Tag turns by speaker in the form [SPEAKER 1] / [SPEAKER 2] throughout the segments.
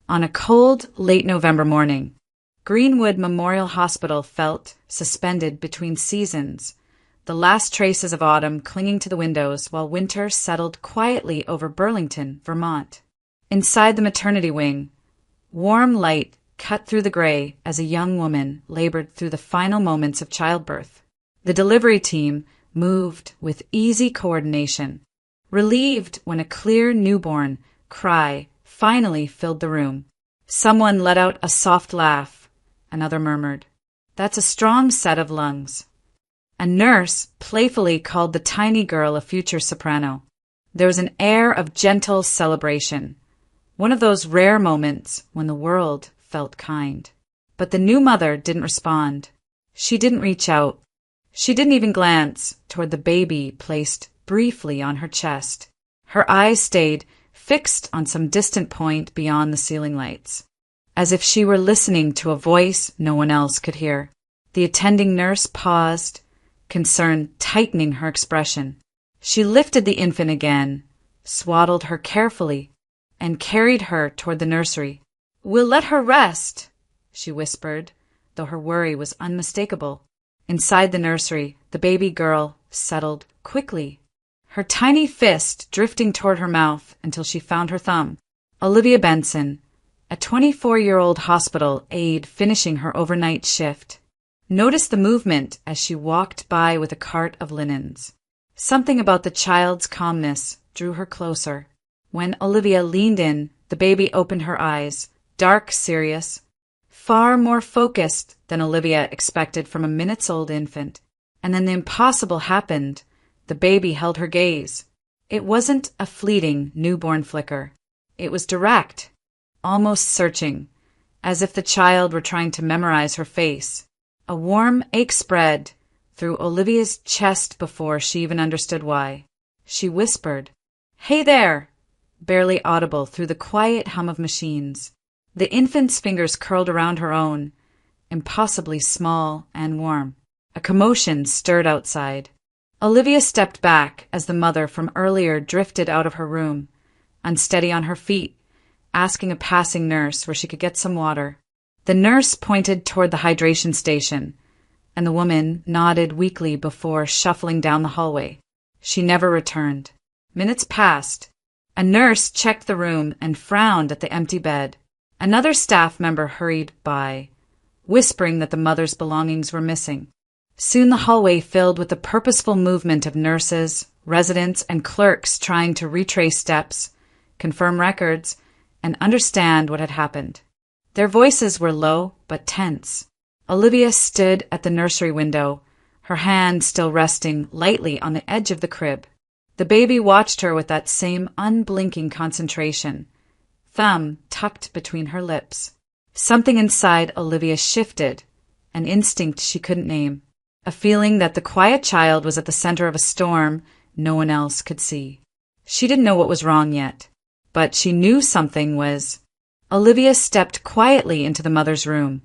[SPEAKER 1] On a cold, late November morning, Greenwood Memorial Hospital felt suspended between seasons, the last traces of autumn clinging to the windows while winter settled quietly over Burlington, Vermont. Inside the maternity wing, warm light cut through the gray as a young woman labored through the final moments of childbirth. The delivery team moved with easy coordination, relieved when a clear newborn cry finally filled the room. Someone let out a soft laugh. Another murmured, "That's a strong set of lungs." A nurse playfully called the tiny girl a future soprano. There was an air of gentle celebration, one of those rare moments when the world felt kind. But the new mother didn't respond. She didn't reach out. She didn't even glance toward the baby placed briefly on her chest. Her eyes stayed fixed on some distant point beyond the ceiling lights, as if she were listening to a voice no one else could hear. The attending nurse paused, concern tightening her expression. She lifted the infant again, swaddled her carefully, and carried her toward the nursery. "We'll let her rest," she whispered, though her worry was unmistakable. Inside the nursery, the baby girl settled quickly, her tiny fist drifting toward her mouth until she found her thumb. Olivia Benson, a 24-year-old hospital aide finishing her overnight shift, noticed the movement as she walked by with a cart of linens. Something about the child's calmness drew her closer. When Olivia leaned in, the baby opened her eyes, dark, serious, far more focused than Olivia expected from a minutes-old infant. And then the impossible happened. The baby held her gaze. It wasn't a fleeting newborn flicker. It was direct, almost searching, as if the child were trying to memorize her face. A warm ache spread through Olivia's chest before she even understood why. She whispered, "Hey there!" barely audible through the quiet hum of machines. The infant's fingers curled around her own, impossibly small and warm. A commotion stirred outside. Olivia stepped back as the mother from earlier drifted out of her room, unsteady on her feet, asking a passing nurse where she could get some water. The nurse pointed toward the hydration station, and the woman nodded weakly before shuffling down the hallway. She never returned. Minutes passed. A nurse checked the room and frowned at the empty bed. Another staff member hurried by, whispering that the mother's belongings were missing. Soon the hallway filled with the purposeful movement of nurses, residents, and clerks trying to retrace steps, confirm records, and understand what had happened. Their voices were low but tense. Olivia stood at the nursery window, her hand still resting lightly on the edge of the crib. The baby watched her with that same unblinking concentration, thumb tucked between her lips. Something inside Olivia shifted, an instinct she couldn't name, a feeling that the quiet child was at the center of a storm no one else could see. She didn't know what was wrong yet, but she knew something was. Olivia stepped quietly into the mother's room,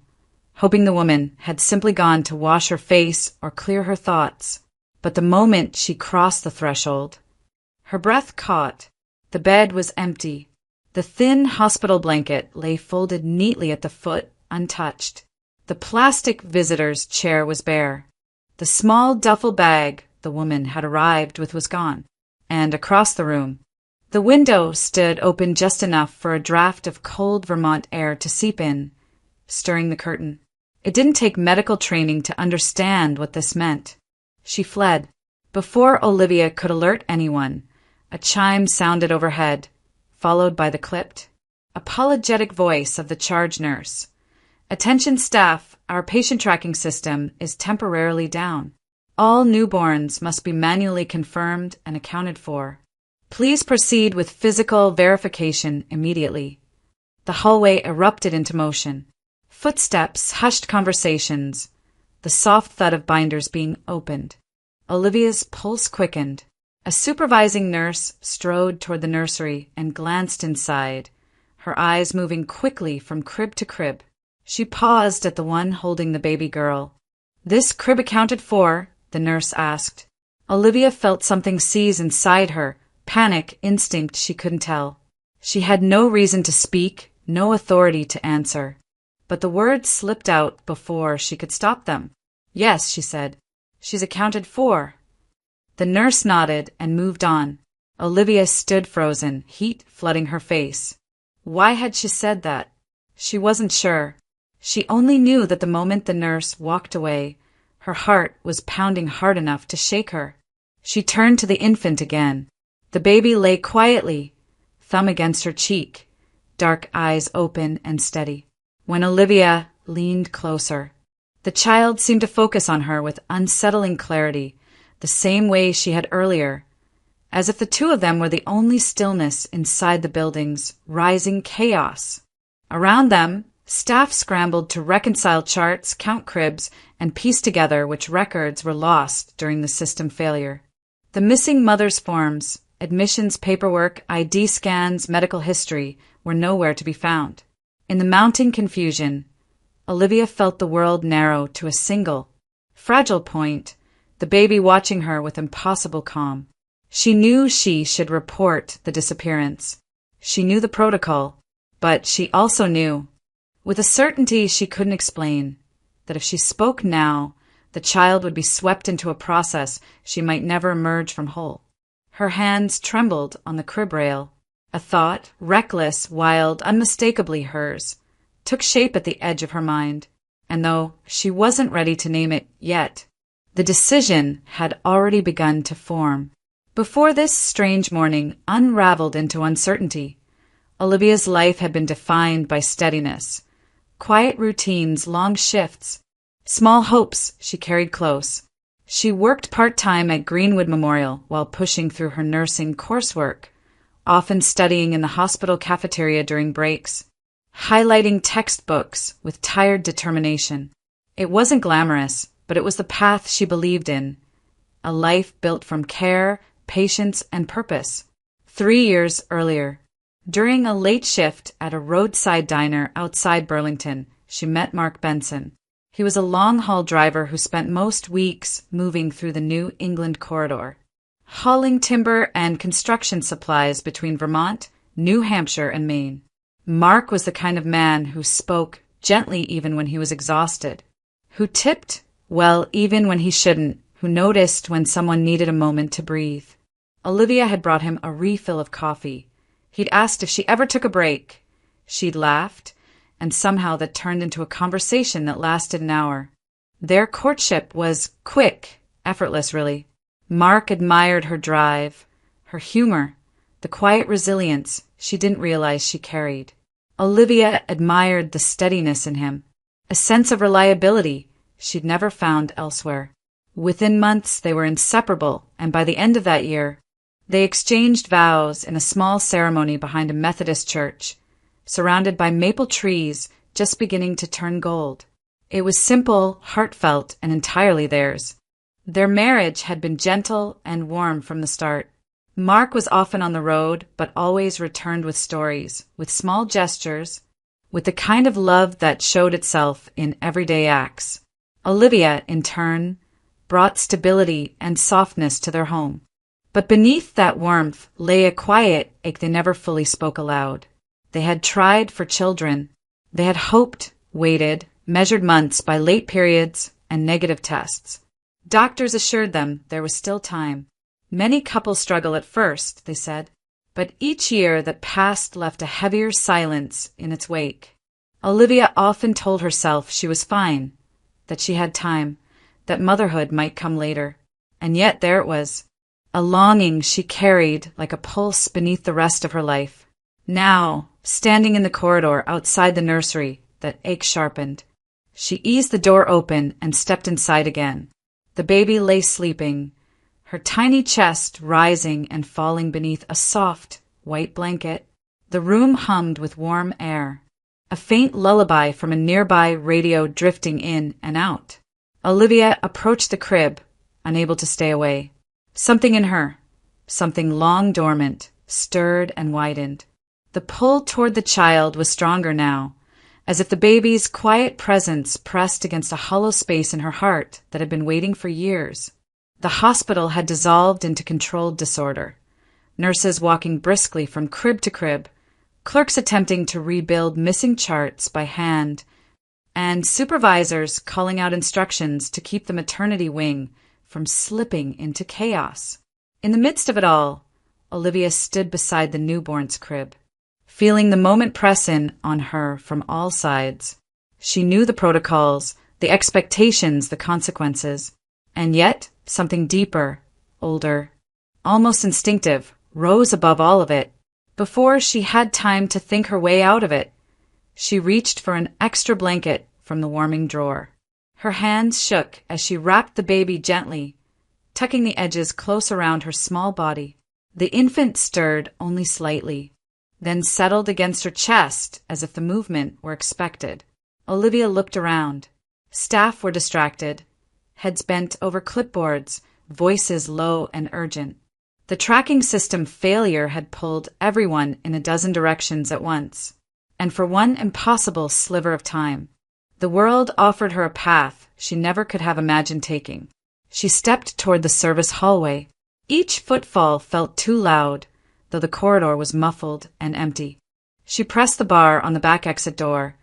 [SPEAKER 1] hoping the woman had simply gone to wash her face or clear her thoughts. But the moment she crossed the threshold, her breath caught. The bed was empty. The thin hospital blanket lay folded neatly at the foot, untouched. The plastic visitor's chair was bare. The small duffel bag the woman had arrived with was gone. And across the room, the window stood open just enough for a draft of cold Vermont air to seep in, stirring the curtain. It didn't take medical training to understand what this meant. She fled. Before Olivia could alert anyone, a chime sounded overhead, followed by the clipped, apologetic voice of the charge nurse. "Attention staff, our patient tracking system is temporarily down. All newborns must be manually confirmed and accounted for. Please proceed with physical verification immediately." The hallway erupted into motion. Footsteps hushed conversations, the soft thud of binders being opened. Olivia's pulse quickened. A supervising nurse strode toward the nursery and glanced inside, her eyes moving quickly from crib to crib. She paused at the one holding the baby girl. "This crib accounted for?" the nurse asked. Olivia felt something seize inside her, panic, instinct she couldn't tell. She had no reason to speak, no authority to answer. But the words slipped out before she could stop them. "Yes," she said. "She's accounted for." The nurse nodded and moved on. Olivia stood frozen, heat flooding her face. Why had she said that? She wasn't sure. She only knew that the moment the nurse walked away, her heart was pounding hard enough to shake her. She turned to the infant again. The baby lay quietly, thumb against her cheek, dark eyes open and steady. When Olivia leaned closer, the child seemed to focus on her with unsettling clarity, the same way she had earlier, as if the two of them were the only stillness inside the building's rising chaos. Around them, staff scrambled to reconcile charts, count cribs, and piece together which records were lost during the system failure. The missing mother's forms, admissions paperwork, ID scans, medical history were nowhere to be found. In the mounting confusion, Olivia felt the world narrow to a single, fragile point, the baby watching her with impossible calm. She knew she should report the disappearance. She knew the protocol, but she also knew, with a certainty she couldn't explain, that if she spoke now, the child would be swept into a process she might never emerge from whole. Her hands trembled on the crib rail. A thought, reckless, wild, unmistakably hers, took shape at the edge of her mind, and though she wasn't ready to name it yet, the decision had already begun to form. Before this strange morning unraveled into uncertainty, Olivia's life had been defined by steadiness, quiet routines, long shifts, small hopes she carried close. She worked part-time at Greenwood Memorial while pushing through her nursing coursework, often studying in the hospital cafeteria during breaks, highlighting textbooks with tired determination. It wasn't glamorous, but it was the path she believed in, a life built from care, patience, and purpose. 3 years earlier, during a late shift at a roadside diner outside Burlington, she met Mark Benson. He was a long-haul driver who spent most weeks moving through the New England corridor, hauling timber and construction supplies between Vermont, New Hampshire, and Maine. Mark was the kind of man who spoke gently even when he was exhausted, who tipped well even when he shouldn't, who noticed when someone needed a moment to breathe. Olivia had brought him a refill of coffee. He'd asked if she ever took a break. She'd laughed, and somehow that turned into a conversation that lasted an hour. Their courtship was quick, effortless really. Mark admired her drive, her humor, the quiet resilience she didn't realize she carried. Olivia admired the steadiness in him, a sense of reliability she'd never found elsewhere. Within months they were inseparable, and by the end of that year, they exchanged vows in a small ceremony behind a Methodist church, surrounded by maple trees just beginning to turn gold. It was simple, heartfelt, and entirely theirs. Their marriage had been gentle and warm from the start. Mark was often on the road, but always returned with stories, with small gestures, with the kind of love that showed itself in everyday acts. Olivia, in turn, brought stability and softness to their home. But beneath that warmth lay a quiet ache they never fully spoke aloud. They had tried for children. They had hoped, waited, measured months by late periods and negative tests. Doctors assured them there was still time. Many couples struggle at first, they said, but each year that passed left a heavier silence in its wake. Olivia often told herself she was fine, that she had time, that motherhood might come later. And yet there it was, a longing she carried like a pulse beneath the rest of her life. Now, standing in the corridor outside the nursery, that ache sharpened. She eased the door open and stepped inside again. The baby lay sleeping, her tiny chest rising and falling beneath a soft, white blanket. The room hummed with warm air, a faint lullaby from a nearby radio drifting in and out. Olivia approached the crib, unable to stay away. Something in her, something long dormant, stirred and widened. The pull toward the child was stronger now, as if the baby's quiet presence pressed against a hollow space in her heart that had been waiting for years. The hospital had dissolved into controlled disorder. Nurses walking briskly from crib to crib, clerks attempting to rebuild missing charts by hand, and supervisors calling out instructions to keep the maternity wing from slipping into chaos. In the midst of it all, Olivia stood beside the newborn's crib, feeling the moment press in on her from all sides. She knew the protocols, the expectations, the consequences, and yet something deeper, older, almost instinctive, rose above all of it. Before she had time to think her way out of it, she reached for an extra blanket from the warming drawer. Her hands shook as she wrapped the baby gently, tucking the edges close around her small body. The infant stirred only slightly, then settled against her chest as if the movement were expected. Olivia looked around. Staff were distracted, heads bent over clipboards, voices low and urgent. The tracking system failure had pulled everyone in a dozen directions at once, and for one impossible sliver of time, the world offered her a path she never could have imagined taking. She stepped toward the service hallway. Each footfall felt too loud, though the corridor was muffled and empty. She pressed the bar on the back exit door,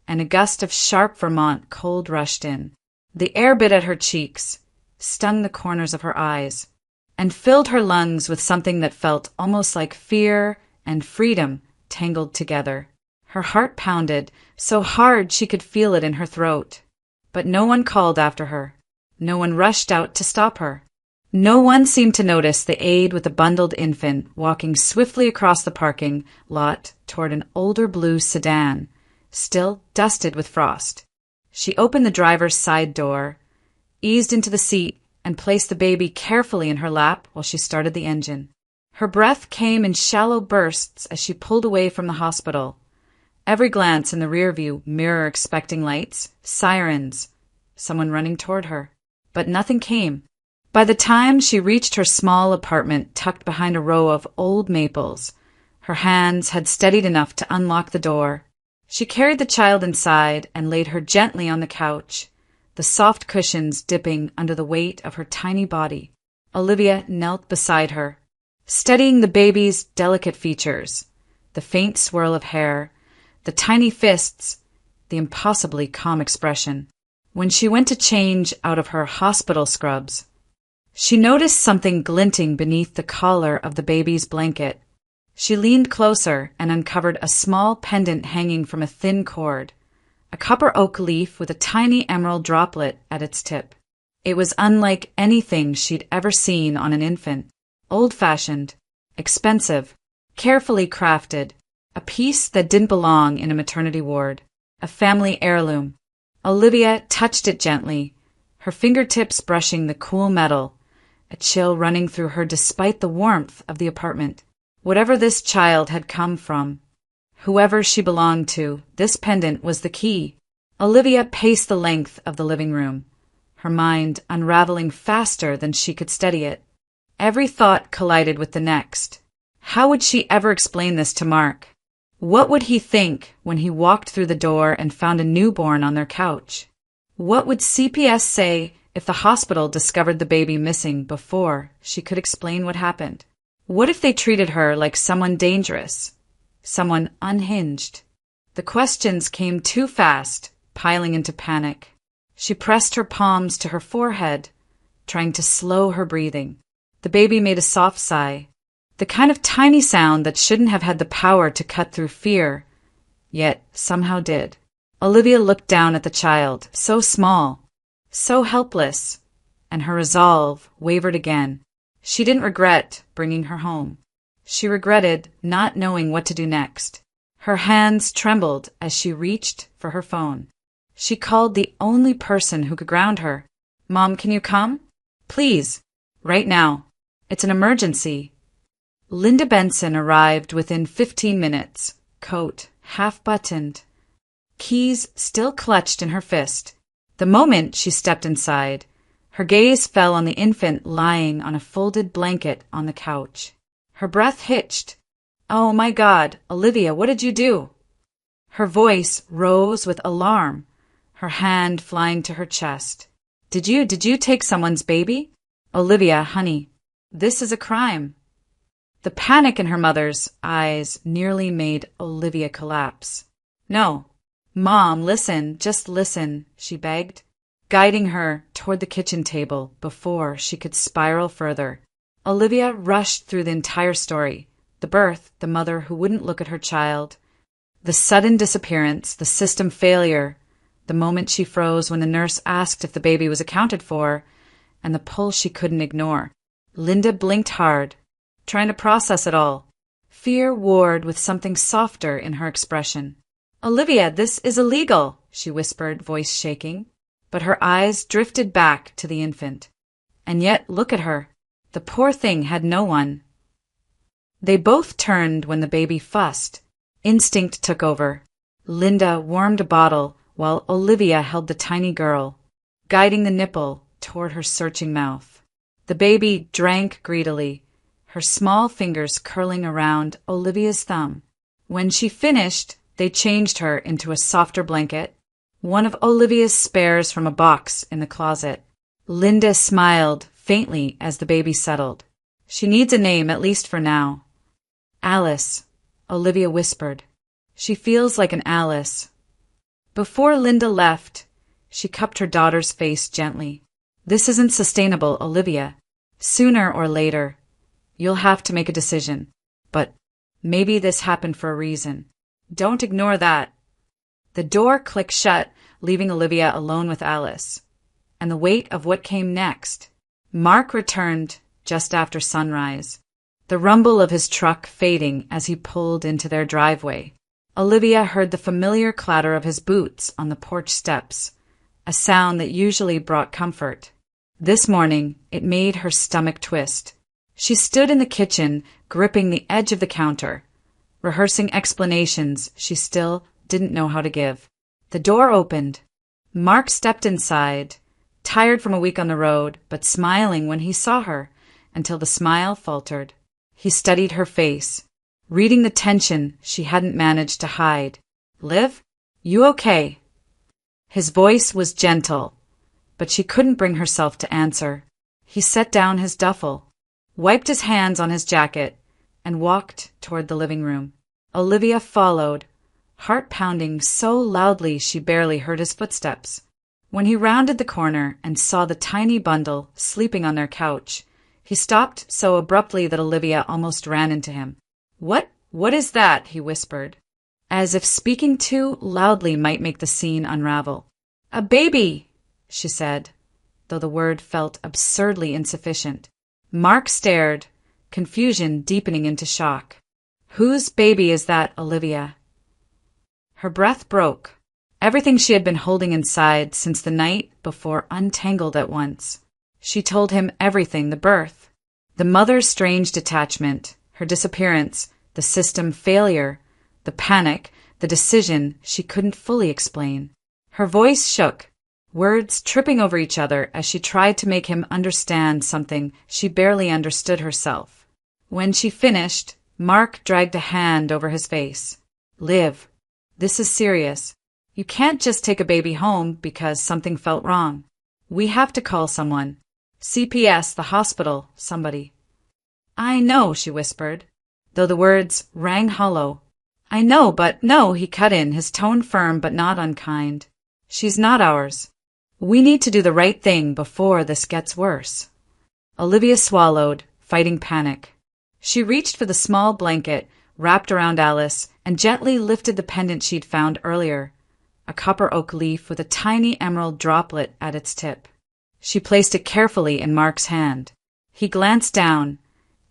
[SPEAKER 1] and a gust of sharp Vermont cold rushed in. The air bit at her cheeks, stung the corners of her eyes, and filled her lungs with something that felt almost like fear and freedom tangled together. Her heart pounded so hard she could feel it in her throat. But no one called after her. No one rushed out to stop her. No one seemed to notice the aide with the bundled infant walking swiftly across the parking lot toward an older blue sedan, still dusted with frost. She opened the driver's side door, eased into the seat, and placed the baby carefully in her lap while she started the engine. Her breath came in shallow bursts as she pulled away from the hospital. Every glance in the rearview mirror expecting lights, sirens, someone running toward her. But nothing came. By the time she reached her small apartment tucked behind a row of old maples, her hands had steadied enough to unlock the door. She carried the child inside and laid her gently on the couch, the soft cushions dipping under the weight of her tiny body. Olivia knelt beside her, studying the baby's delicate features, the faint swirl of hair, the tiny fists, the impossibly calm expression. When she went to change out of her hospital scrubs, she noticed something glinting beneath the collar of the baby's blanket. She leaned closer and uncovered a small pendant hanging from a thin cord, a copper oak leaf with a tiny emerald droplet at its tip. It was unlike anything she'd ever seen on an infant. Old-fashioned, expensive, carefully crafted, a piece that didn't belong in a maternity ward, a family heirloom. Olivia touched it gently, her fingertips brushing the cool metal, a chill running through her despite the warmth of the apartment. Whatever this child had come from, whoever she belonged to, this pendant was the key. Olivia paced the length of the living room, her mind unraveling faster than she could steady it. Every thought collided with the next. How would she ever explain this to Mark? What would he think when he walked through the door and found a newborn on their couch? What would CPS say if the hospital discovered the baby missing before she could explain what happened? What if they treated her like someone dangerous, someone unhinged? The questions came too fast, piling into panic. She pressed her palms to her forehead, trying to slow her breathing. The baby made a soft sigh, the kind of tiny sound that shouldn't have had the power to cut through fear, yet somehow did. Olivia looked down at the child, so small, so helpless, and her resolve wavered again. She didn't regret bringing her home. She regretted not knowing what to do next. Her hands trembled as she reached for her phone. She called the only person who could ground her. "Mom, can you come? Please, right now. It's an emergency." Linda Benson arrived within 15 minutes, coat half-buttoned, keys still clutched in her fist. The moment she stepped inside, her gaze fell on the infant lying on a folded blanket on the couch. Her breath hitched. "Oh my God, Olivia, what did you do?" Her voice rose with alarm, her hand flying to her chest. Did you take someone's baby?" "Olivia, honey, this is a crime." The panic in her mother's eyes nearly made Olivia collapse. "No. Mom, listen, just listen," she begged, guiding her toward the kitchen table before she could spiral further. Olivia rushed through the entire story: the birth, the mother who wouldn't look at her child, the sudden disappearance, the system failure, the moment she froze when the nurse asked if the baby was accounted for, and the pull she couldn't ignore. Linda blinked hard, trying to process it all. Fear warred with something softer in her expression. "Olivia, this is illegal," she whispered, voice shaking. But her eyes drifted back to the infant. And yet, look at her. The poor thing had no one. They both turned when the baby fussed. Instinct took over. Linda warmed a bottle while Olivia held the tiny girl, guiding the nipple toward her searching mouth. The baby drank greedily, her small fingers curling around Olivia's thumb. When she finished, they changed her into a softer blanket, one of Olivia's spares from a box in the closet. Linda smiled faintly as the baby settled. "She needs a name, at least for now." "Alice," Olivia whispered. "She feels like an Alice." Before Linda left, she cupped her daughter's face gently. "This isn't sustainable, Olivia. Sooner or later, you'll have to make a decision. But maybe this happened for a reason. Don't ignore that." The door clicked shut, leaving Olivia alone with Alice, and the weight of what came next. Mark returned just after sunrise, the rumble of his truck fading as he pulled into their driveway. Olivia heard the familiar clatter of his boots on the porch steps, a sound that usually brought comfort. This morning, it made her stomach twist. She stood in the kitchen, gripping the edge of the counter, rehearsing explanations she still didn't know how to give. The door opened. Mark stepped inside, tired from a week on the road, but smiling when he saw her, until the smile faltered. He studied her face, reading the tension she hadn't managed to hide. "Liv, you okay?" His voice was gentle, but she couldn't bring herself to answer. He set down his duffel, wiped his hands on his jacket, and walked toward the living room. Olivia followed, heart pounding so loudly she barely heard his footsteps. When he rounded the corner and saw the tiny bundle sleeping on their couch, he stopped so abruptly that Olivia almost ran into him. What is that?" he whispered, as if speaking too loudly might make the scene unravel. "A baby," she said, though the word felt absurdly insufficient. Mark stared, confusion deepening into shock. "Whose baby is that, Olivia?" Her breath broke. Everything she had been holding inside since the night before untangled at once. She told him everything: the birth, the mother's strange detachment, her disappearance, the system failure, the panic, the decision she couldn't fully explain. Her voice shook, words tripping over each other as she tried to make him understand something she barely understood herself. When she finished, Mark dragged a hand over his face. "Liv, this is serious. You can't just take a baby home because something felt wrong. We have to call someone. CPS, the hospital, somebody." "I know," she whispered, though the words rang hollow. "I know, but no," he cut in, his tone firm but not unkind. "She's not ours. We need to do the right thing before this gets worse." Olivia swallowed, fighting panic. She reached for the small blanket wrapped around Alice and gently lifted the pendant she'd found earlier, a copper oak leaf with a tiny emerald droplet at its tip. She placed it carefully in Mark's hand. He glanced down,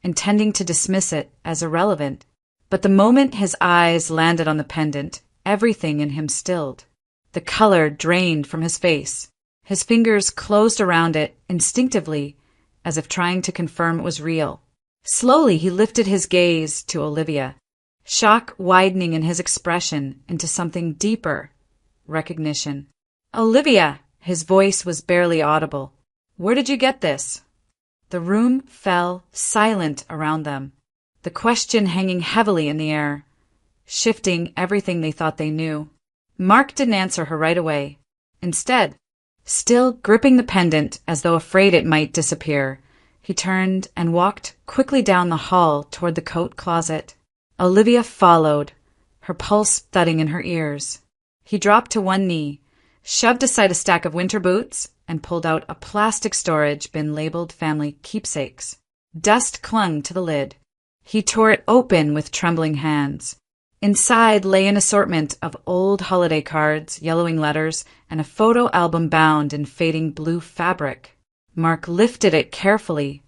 [SPEAKER 1] intending to dismiss it as irrelevant, but the moment his eyes landed on the pendant, everything in him stilled. The color drained from his face. His fingers closed around it instinctively, as if trying to confirm it was real. Slowly he lifted his gaze to Olivia, shock widening in his expression into something deeper: recognition. "Olivia!" His voice was barely audible. "Where did you get this?" The room fell silent around them, the question hanging heavily in the air, shifting everything they thought they knew. Mark didn't answer her right away. Instead, still gripping the pendant as though afraid it might disappear, He turned and walked quickly down the hall toward the coat closet. Olivia followed, her pulse thudding in her ears. He dropped to one knee, shoved aside a stack of winter boots, and pulled out a plastic storage bin labeled family keepsakes. Dust clung to the lid. He tore it open with trembling hands. Inside lay an assortment of old holiday cards, yellowing letters, and a photo album bound in fading blue fabric. Mark lifted it carefully,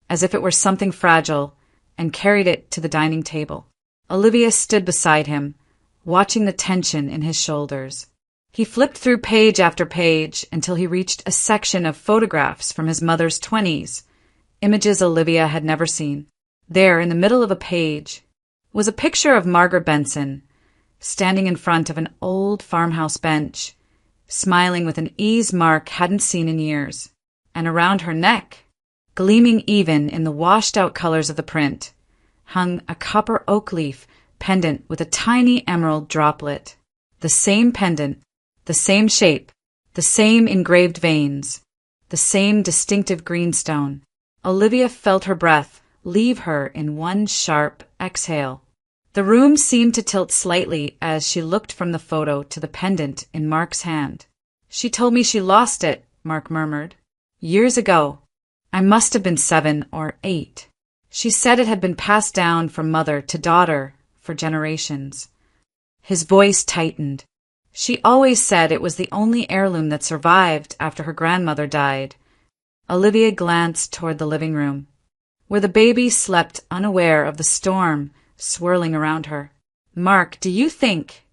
[SPEAKER 1] as if it were something fragile, and carried it to the dining table. Olivia stood beside him, watching the tension in his shoulders. He flipped through page after page until he reached a section of photographs from his mother's 20s, images Olivia had never seen. There, in the middle of a page, was a picture of Margaret Benson, standing in front of an old farmhouse bench, smiling with an ease Mark hadn't seen in years. And around her neck, gleaming even in the washed-out colors of the print, hung a copper oak leaf pendant with a tiny emerald droplet. The same pendant, the same shape, the same engraved veins, the same distinctive greenstone. Olivia felt her breath leave her in one sharp exhale. The room seemed to tilt slightly as she looked from the photo to the pendant in Mark's hand. "She told me she lost it," Mark murmured. "Years ago. I must have been 7 or 8. She said it had been passed down from mother to daughter for generations." His voice tightened. "She always said it was the only heirloom that survived after her grandmother died." Olivia glanced toward the living room, where the baby slept unaware of the storm swirling around her. "Mark, do you think—"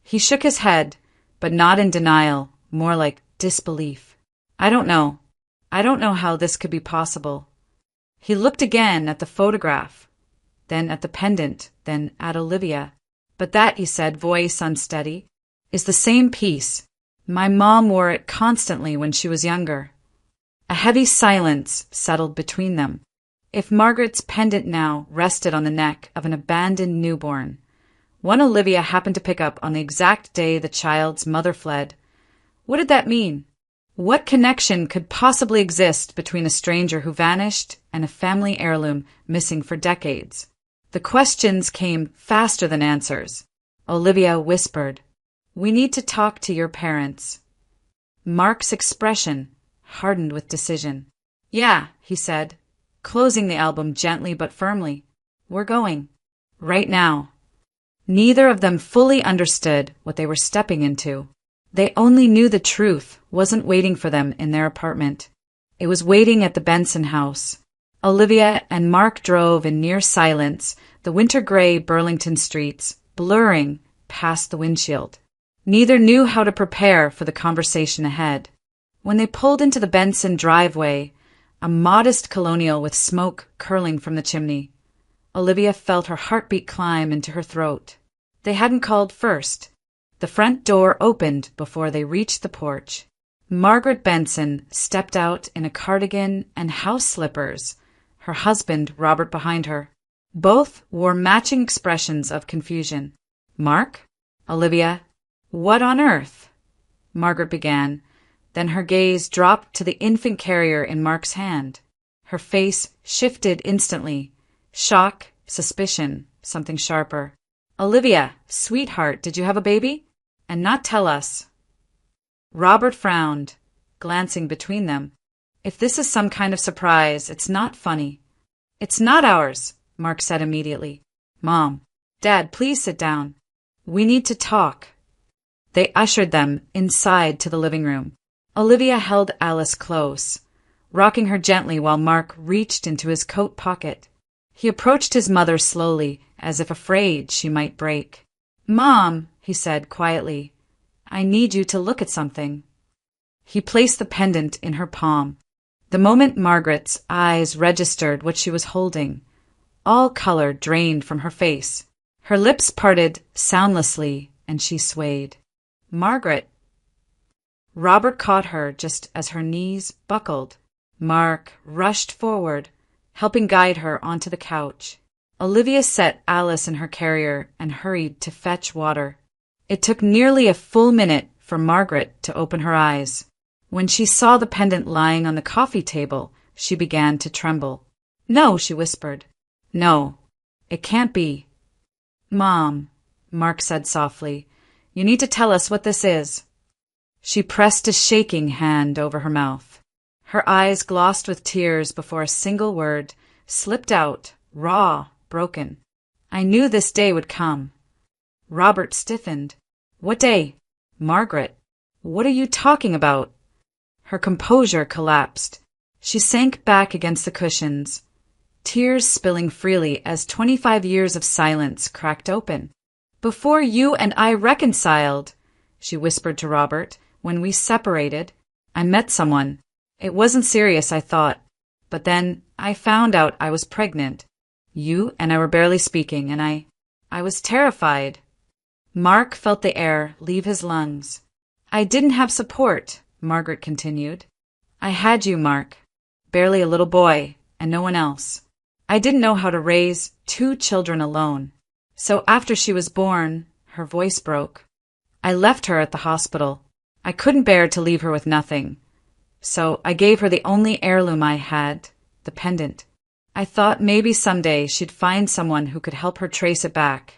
[SPEAKER 1] He shook his head, but not in denial, more like disbelief. "I don't know. I don't know how this could be possible." He looked again at the photograph, then at the pendant, then at Olivia. "But that," he said, voice unsteady, "is the same piece. My mom wore it constantly when she was younger." A heavy silence settled between them. If Margaret's pendant now rested on the neck of an abandoned newborn, one Olivia happened to pick up on the exact day the child's mother fled, what did that mean? What connection could possibly exist between a stranger who vanished and a family heirloom missing for decades? The questions came faster than answers. Olivia whispered, "We need to talk to your parents." Mark's expression hardened with decision. "Yeah," he said, closing the album gently but firmly. "We're going. Right now." Neither of them fully understood what they were stepping into. They only knew the truth wasn't waiting for them in their apartment. It was waiting at the Benson house. Olivia and Mark drove in near silence, the winter-gray Burlington streets blurring past the windshield. Neither knew how to prepare for the conversation ahead. When they pulled into the Benson driveway, a modest colonial with smoke curling from the chimney, Olivia felt her heartbeat climb into her throat. They hadn't called first. The front door opened before they reached the porch. Margaret Benson stepped out in a cardigan and house slippers, her husband Robert behind her. Both wore matching expressions of confusion. "Mark?" "Olivia?" "What on earth?" Margaret began. Then her gaze dropped to the infant carrier in Mark's hand. Her face shifted instantly. Shock, suspicion, something sharper. "Olivia, sweetheart, did you have a baby? And not tell us." Robert frowned, glancing between them. "If this is some kind of surprise, it's not funny." "It's not ours," Mark said immediately. "Mom, Dad, please sit down. We need to talk." They ushered them inside to the living room. Olivia held Alice close, rocking her gently while Mark reached into his coat pocket. He approached his mother slowly, as if afraid she might break. "Mom," he said quietly, "I need you to look at something." He placed the pendant in her palm. The moment Margaret's eyes registered what she was holding, all color drained from her face. Her lips parted soundlessly, and she swayed. "Margaret." Robert caught her just as her knees buckled. Mark rushed forward, helping guide her onto the couch. Olivia set Alice in her carrier and hurried to fetch water. It took nearly a full minute for Margaret to open her eyes. When she saw the pendant lying on the coffee table, She began to tremble. "No," she whispered. "No, it can't be." "Mom," Mark said softly, "you need to tell us what this is." She pressed a shaking hand over her mouth. Her eyes glossed with tears before a single word slipped out, raw, broken. "I knew this day would come." Robert stiffened. "What day?" "Margaret, what are you talking about?" Her composure collapsed. She sank back against the cushions, tears spilling freely as 25 years of silence cracked open. "Before you and I reconciled," she whispered to Robert, "when we separated, I met someone. It wasn't serious, I thought. But then I found out I was pregnant. You and I were barely speaking, and I was terrified." Mark felt the air leave his lungs. "I didn't have support," Margaret continued. "I had you, Mark. Barely a little boy, and no one else. I didn't know how to raise 2 children alone. So after she was born," her voice broke, "I left her at the hospital. I couldn't bear to leave her with nothing. So I gave her the only heirloom I had, the pendant. I thought maybe someday she'd find someone who could help her trace it back."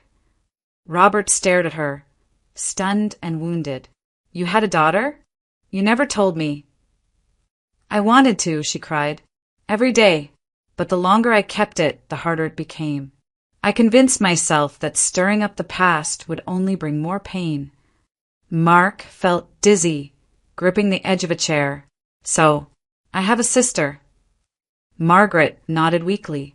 [SPEAKER 1] Robert stared at her, stunned and wounded. "You had a daughter? You never told me." "I wanted to," she cried, "every day. But the longer I kept it, the harder it became. I convinced myself that stirring up the past would only bring more pain." Mark felt dizzy, gripping the edge of a chair. "So, I have a sister." Margaret nodded weakly.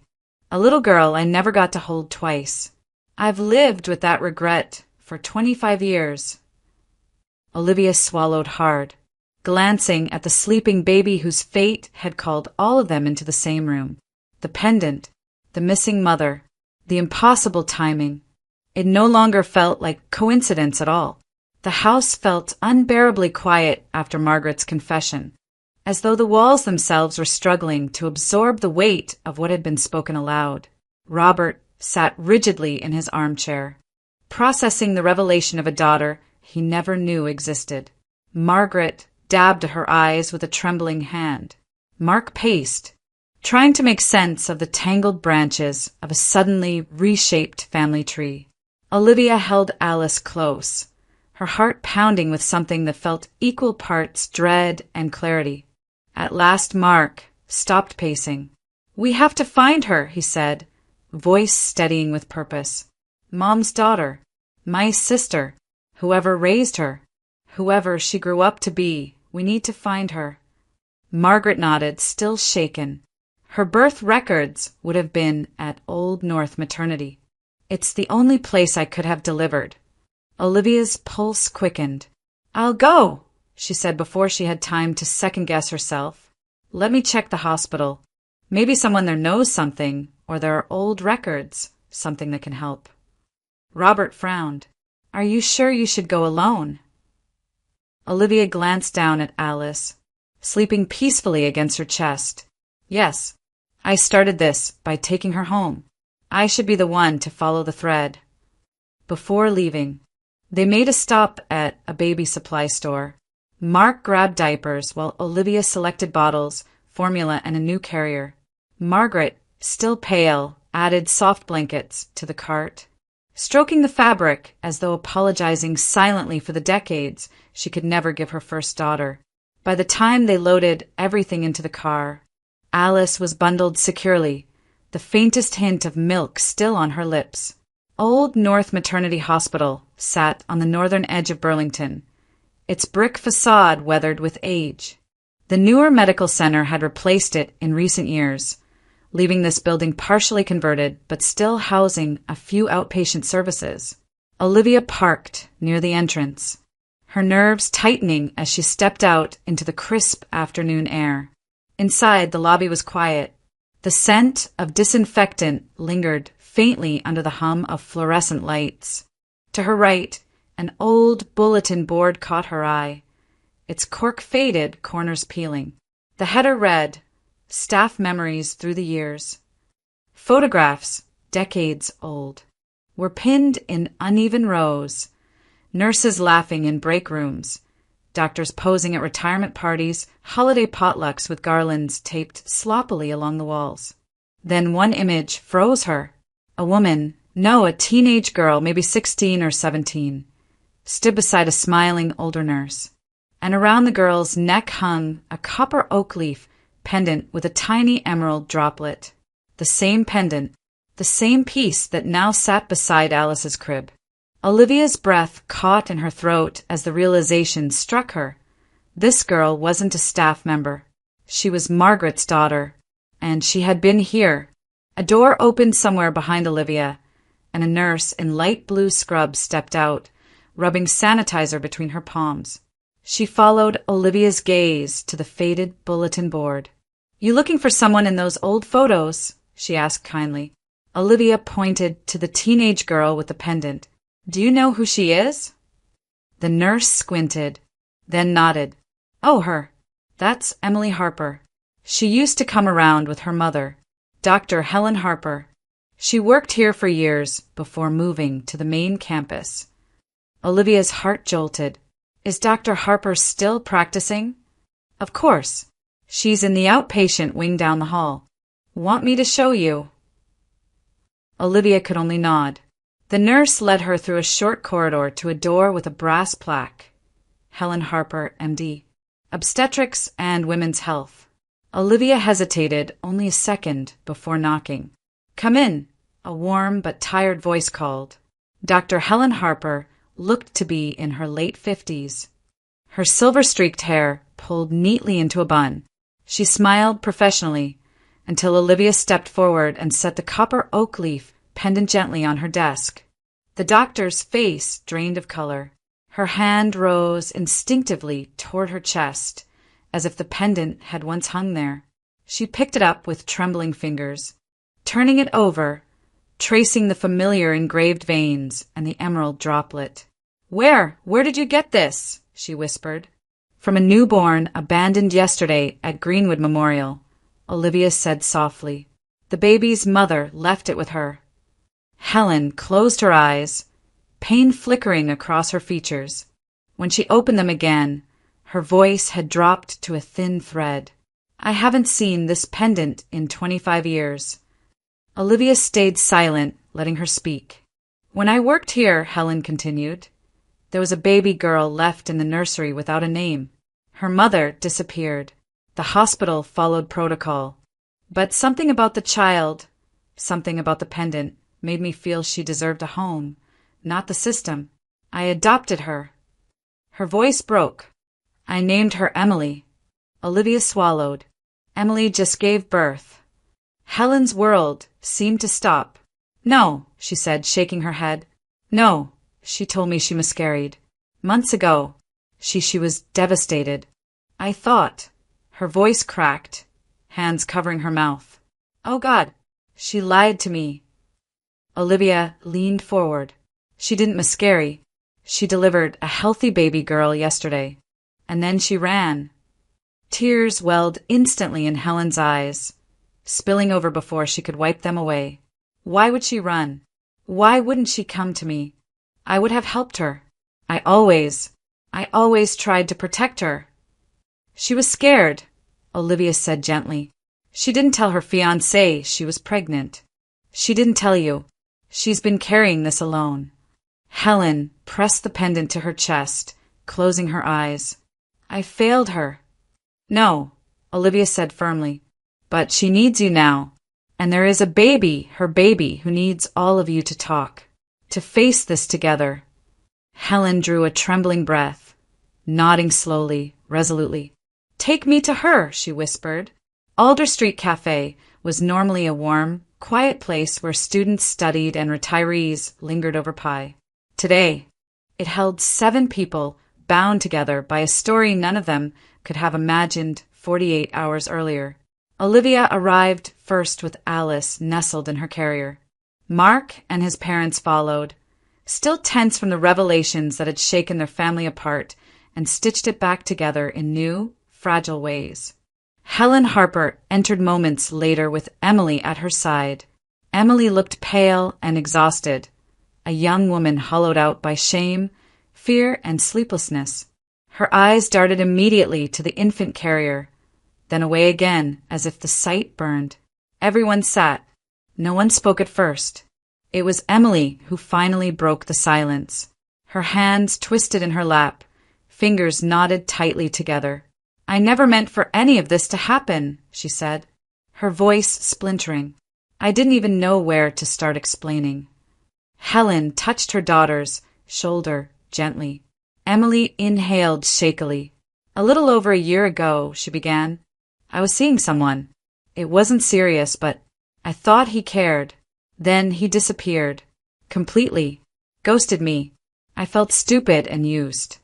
[SPEAKER 1] "A little girl I never got to hold twice. I've lived with that regret for 25 years. Olivia swallowed hard, glancing at the sleeping baby whose fate had called all of them into the same room. The pendant, the missing mother, the impossible timing. It no longer felt like coincidence at all. The house felt unbearably quiet after Margaret's confession, as though the walls themselves were struggling to absorb the weight of what had been spoken aloud. Robert sat rigidly in his armchair, processing the revelation of a daughter he never knew existed. Margaret dabbed at her eyes with a trembling hand. Mark paced, trying to make sense of the tangled branches of a suddenly reshaped family tree. Olivia held Alice close, her heart pounding with something that felt equal parts dread and clarity. At last Mark stopped pacing. "We have to find her," he said, voice steadying with purpose. "Mom's daughter, my sister, whoever raised her, whoever she grew up to be, we need to find her." Margaret nodded, still shaken. Her birth records would have been at Old North Maternity. "It's the only place I could have delivered." Olivia's pulse quickened. "I'll go," she said before she had time to second-guess herself. "Let me check the hospital. Maybe someone there knows something, or there are old records, something that can help." Robert frowned. "Are you sure you should go alone?" Olivia glanced down at Alice, sleeping peacefully against her chest. "Yes, I started this by taking her home. I should be the one to follow the thread." Before leaving, they made a stop at a baby supply store. Mark grabbed diapers while Olivia selected bottles, formula, and a new carrier. Margaret, still pale, added soft blankets to the cart, stroking the fabric as though apologizing silently for the decades she could never give her first daughter. By the time they loaded everything into the car, Alice was bundled securely, the faintest hint of milk still on her lips. Old North Maternity Hospital sat on the northern edge of Burlington, its brick facade weathered with age. The newer medical center had replaced it in recent years, leaving this building partially converted but still housing a few outpatient services. Olivia parked near the entrance, her nerves tightening as she stepped out into the crisp afternoon air. Inside, the lobby was quiet. The scent of disinfectant lingered faintly under the hum of fluorescent lights. To her right, an old bulletin board caught her eye, its cork faded, corners peeling. The header read, "Staff Memories Through the Years." Photographs, decades old, were pinned in uneven rows, nurses laughing in break rooms, doctors posing at retirement parties, holiday potlucks with garlands taped sloppily along the walls. Then one image froze her. A woman, no, a teenage girl, maybe 16 or 17, stood beside a smiling older nurse. And around the girl's neck hung a copper oak leaf pendant with a tiny emerald droplet. The same pendant, the same piece that now sat beside Alice's crib. Olivia's breath caught in her throat as the realization struck her. This girl wasn't a staff member. She was Margaret's daughter, and she had been here. A door opened somewhere behind Olivia, and a nurse in light blue scrubs stepped out, rubbing sanitizer between her palms. She followed Olivia's gaze to the faded bulletin board. "You looking for someone in those old photos?" she asked kindly. Olivia pointed to the teenage girl with the pendant. "Do you know who she is?" The nurse squinted, then nodded. "Oh, her. That's Emily Harper. She used to come around with her mother, Dr. Helen Harper. She worked here for years before moving to the main campus." Olivia's heart jolted. "Is Dr. Harper still practicing?" "Of course. She's in the outpatient wing down the hall. Want me to show you?" Olivia could only nod. The nurse led her through a short corridor to a door with a brass plaque. Helen Harper, MD. Obstetrics and Women's Health. Olivia hesitated only a second before knocking. "Come in," a warm but tired voice called. Dr. Helen Harper looked to be in her late 50s. Her silver-streaked hair pulled neatly into a bun. She smiled professionally until Olivia stepped forward and set the copper oak leaf pendant gently on her desk. The doctor's face drained of color. Her hand rose instinctively toward her chest, as if the pendant had once hung there. She picked it up with trembling fingers, turning it over, tracing the familiar engraved veins and the emerald droplet. Where did you get this?" she whispered. "From a newborn abandoned yesterday at Greenwood Memorial," Olivia said softly. "The baby's mother left it with her." Helen closed her eyes, pain flickering across her features. When she opened them again, her voice had dropped to a thin thread. "I haven't seen this pendant in 25 years. Olivia stayed silent, letting her speak. "When I worked here," Helen continued, "there was a baby girl left in the nursery without a name. Her mother disappeared. The hospital followed protocol. But something about the child, something about the pendant, made me feel she deserved a home, not the system. I adopted her." Her voice broke. "I named her Emily." Olivia swallowed. "Emily just gave birth." Helen's world seemed to stop. "No," she said, shaking her head. "No, she told me she miscarried. Months ago. She was devastated. I thought." Her voice cracked, hands covering her mouth. "Oh God, she lied to me." Olivia leaned forward. "She didn't miscarry. She delivered a healthy baby girl yesterday. And then she ran." Tears welled instantly in Helen's eyes, spilling over before she could wipe them away. Why would she run? Why wouldn't she come to me? I would have helped her. I always tried to protect her. "She was scared," Olivia said gently. "She didn't tell her fiancé she was pregnant. She didn't tell you. She's been carrying this alone." Helen pressed the pendant to her chest, closing her eyes. "I failed her." "No," Olivia said firmly. "But she needs you now. And there is a baby, her baby, who needs all of you to talk, to face this together." Helen drew a trembling breath, nodding slowly, resolutely. "Take me to her," she whispered. Alder Street Cafe was normally a warm, quiet place where students studied and retirees lingered over pie. Today, it held 7 people bound together by a story none of them could have imagined 48 hours earlier. Olivia arrived first with Alice nestled in her carrier. Mark and his parents followed, still tense from the revelations that had shaken their family apart and stitched it back together in new, fragile ways. Helen Harper entered moments later with Emily at her side. Emily looked pale and exhausted, a young woman hollowed out by shame, fear, and sleeplessness. Her eyes darted immediately to the infant carrier, then away again as if the sight burned. Everyone sat. No one spoke at first. It was Emily who finally broke the silence. Her hands twisted in her lap, fingers knotted tightly together. "I never meant for any of this to happen," she said, her voice splintering. I didn't even know where to start explaining. Helen touched her daughter's shoulder gently. Emily inhaled shakily. "A little over a year ago," she began, "I was seeing someone. It wasn't serious, but I thought he cared. Then he disappeared. Completely. Ghosted me. I felt stupid and used."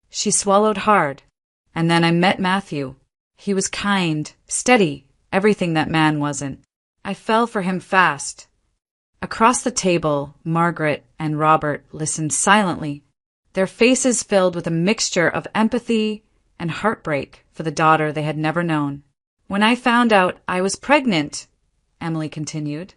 [SPEAKER 1] She swallowed hard. "And then I met Matthew. He was kind, steady, everything that man wasn't. I fell for him fast." Across the table, Margaret and Robert listened silently, their faces filled with a mixture of empathy and heartbreak for the daughter they had never known. "When I found out I was pregnant," Emily continued,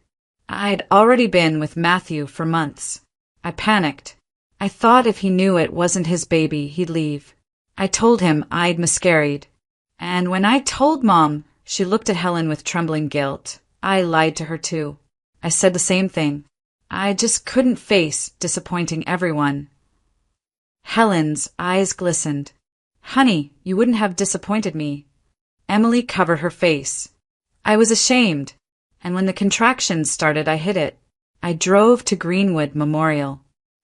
[SPEAKER 1] "I'd already been with Matthew for months. I panicked. I thought if he knew it wasn't his baby, he'd leave. I told him I'd miscarried. And when I told Mom," she looked at Helen with trembling guilt, "I lied to her too. I said the same thing. I just couldn't face disappointing everyone." Helen's eyes glistened. "Honey, you wouldn't have disappointed me." Emily covered her face. "I was ashamed, and when the contractions started, I hid it. I drove to Greenwood Memorial,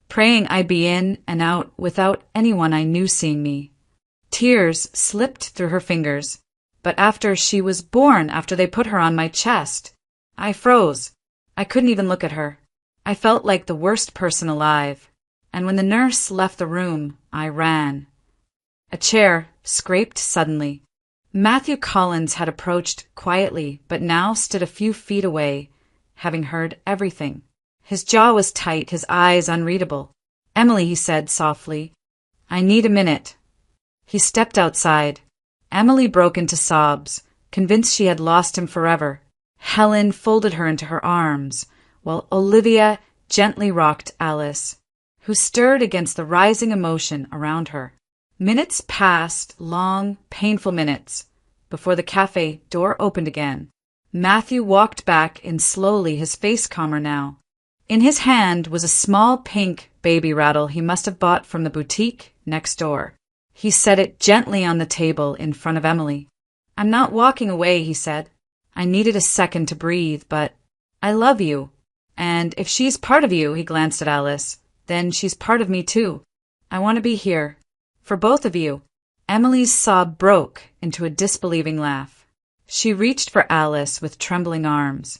[SPEAKER 1] praying I'd be in and out without anyone I knew seeing me." Tears slipped through her fingers, but after she was born, after they put her on my chest, I froze. I couldn't even look at her. I felt like the worst person alive. And when the nurse left the room, I ran. A chair scraped suddenly. Matthew Collins had approached quietly, but now stood a few feet away, having heard everything. His jaw was tight, his eyes unreadable. "Emily," he said softly, "I need a minute." He stepped outside. Emily broke into sobs, convinced she had lost him forever. Helen folded her into her arms, while Olivia gently rocked Alice, who stirred against the rising emotion around her. Minutes passed, long, painful minutes, before the cafe door opened again. Matthew walked back in slowly, his face calmer now. In his hand was a small pink baby rattle he must have bought from the boutique next door. He set it gently on the table in front of Emily. "I'm not walking away," he said. "I needed a second to breathe, but I love you. And if she's part of you," he glanced at Alice, "then she's part of me too. I want to be here. For both of you." Emily's sob broke into a disbelieving laugh. She reached for Alice with trembling arms.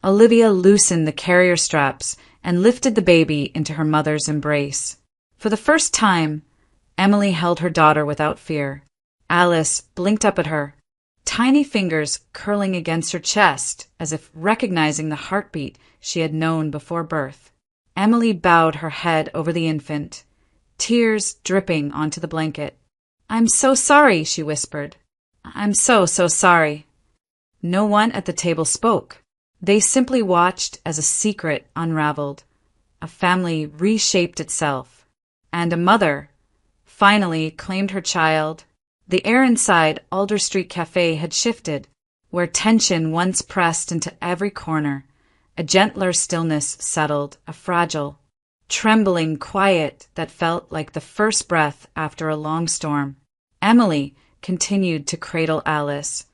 [SPEAKER 1] Olivia loosened the carrier straps and lifted the baby into her mother's embrace. For the first time, Emily held her daughter without fear. Alice blinked up at her, tiny fingers curling against her chest as if recognizing the heartbeat she had known before birth. Emily bowed her head over the infant, tears dripping onto the blanket. "I'm so sorry," she whispered. "I'm so sorry." No one at the table spoke. They simply watched as a secret unraveled. A family reshaped itself, and a mother finally claimed her child. The air inside Alder Street Cafe had shifted, where tension once pressed into every corner. A gentler stillness settled, a fragile, trembling quiet that felt like the first breath after a long storm. Emily continued to cradle Alice,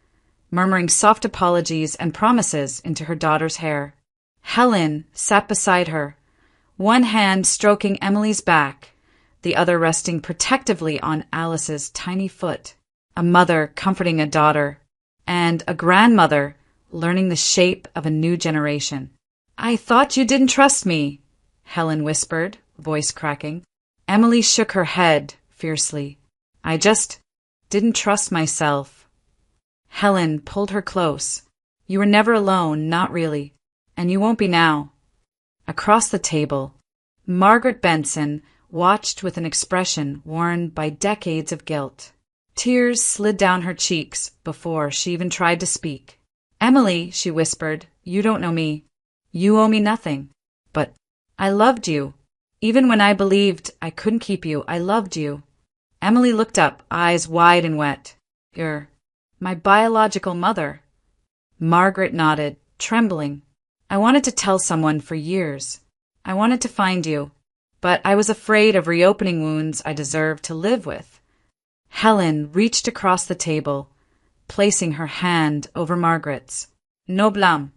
[SPEAKER 1] murmuring soft apologies and promises into her daughter's hair. Helen sat beside her, one hand stroking Emily's back, the other resting protectively on Alice's tiny foot. A mother comforting a daughter, and a grandmother learning the shape of a new generation. "I thought you didn't trust me," Helen whispered, voice cracking. Emily shook her head fiercely. "I just didn't trust myself." Helen pulled her close. "You were never alone, not really, and you won't be now." Across the table, Margaret Benson watched with an expression worn by decades of guilt. Tears slid down her cheeks before she even tried to speak. "Emily," she whispered, "you don't know me. You owe me nothing. But I loved you. Even when I believed I couldn't keep you, I loved you. Emily looked up, eyes wide and wet. You're my biological mother. Margaret nodded, trembling. I wanted to tell someone for years. I wanted to find you, but I was afraid of reopening wounds I deserved to live with. Helen reached across the table, placing her hand over Margaret's. No blâme,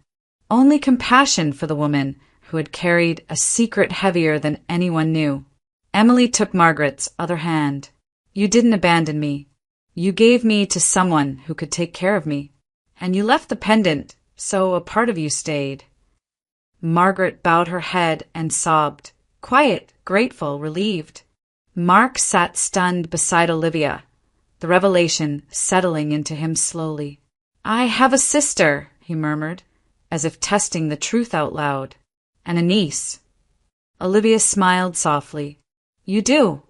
[SPEAKER 1] only compassion for the woman who had carried a secret heavier than anyone knew. Emily took Margaret's other hand. You didn't abandon me. You gave me to someone who could take care of me. And you left the pendant, so a part of you stayed. Margaret bowed her head and sobbed, quiet, grateful, relieved. Mark sat stunned beside Olivia, the revelation settling into him slowly. I have a sister, he murmured, as if testing the truth out loud. And a niece. Olivia smiled softly. You do.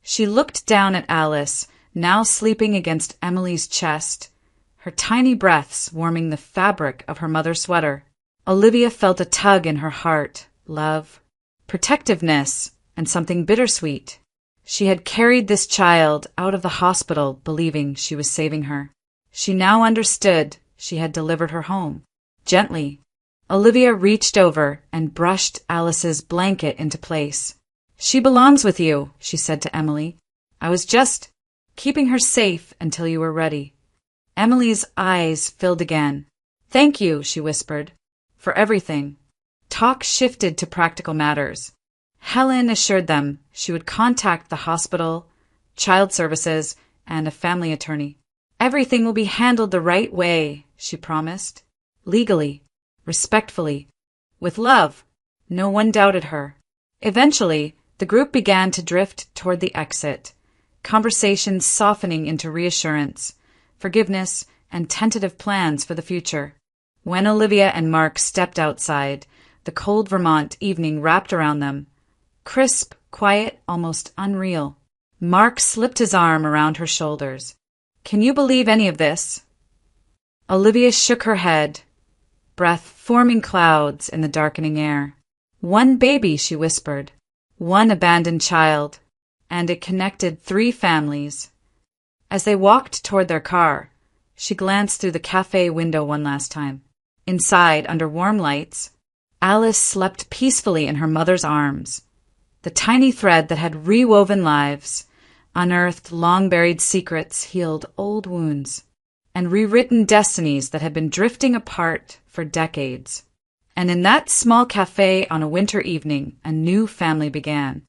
[SPEAKER 1] She looked down at Alice, now sleeping against Emily's chest, her tiny breaths warming the fabric of her mother's sweater. Olivia felt a tug in her heart, love, protectiveness, and something bittersweet. She had carried this child out of the hospital believing she was saving her. She now understood she had delivered her home. Gently, Olivia reached over and brushed Alice's blanket into place. She belongs with you, she said to Emily. I was just keeping her safe until you were ready. Emily's eyes filled again. Thank you, she whispered, for everything. Talk shifted to practical matters. Helen assured them she would contact the hospital, child services, and a family attorney. Everything will be handled the right way, she promised. Legally, respectfully, with love. No one doubted her. Eventually, the group began to drift toward the exit, conversations softening into reassurance, forgiveness, and tentative plans for the future. When Olivia and Mark stepped outside, the cold Vermont evening wrapped around them. Crisp, quiet, almost unreal. Mark slipped his arm around her shoulders. Can you believe any of this? Olivia shook her head, breath forming clouds in the darkening air. One baby, she whispered. One abandoned child. And it connected 3 families. As they walked toward their car, she glanced through the cafe window one last time. Inside, under warm lights, Alice slept peacefully in her mother's arms. The tiny thread that had rewoven lives, unearthed long-buried secrets, healed old wounds, and rewritten destinies that had been drifting apart for decades. And in that small cafe on a winter evening, a new family began.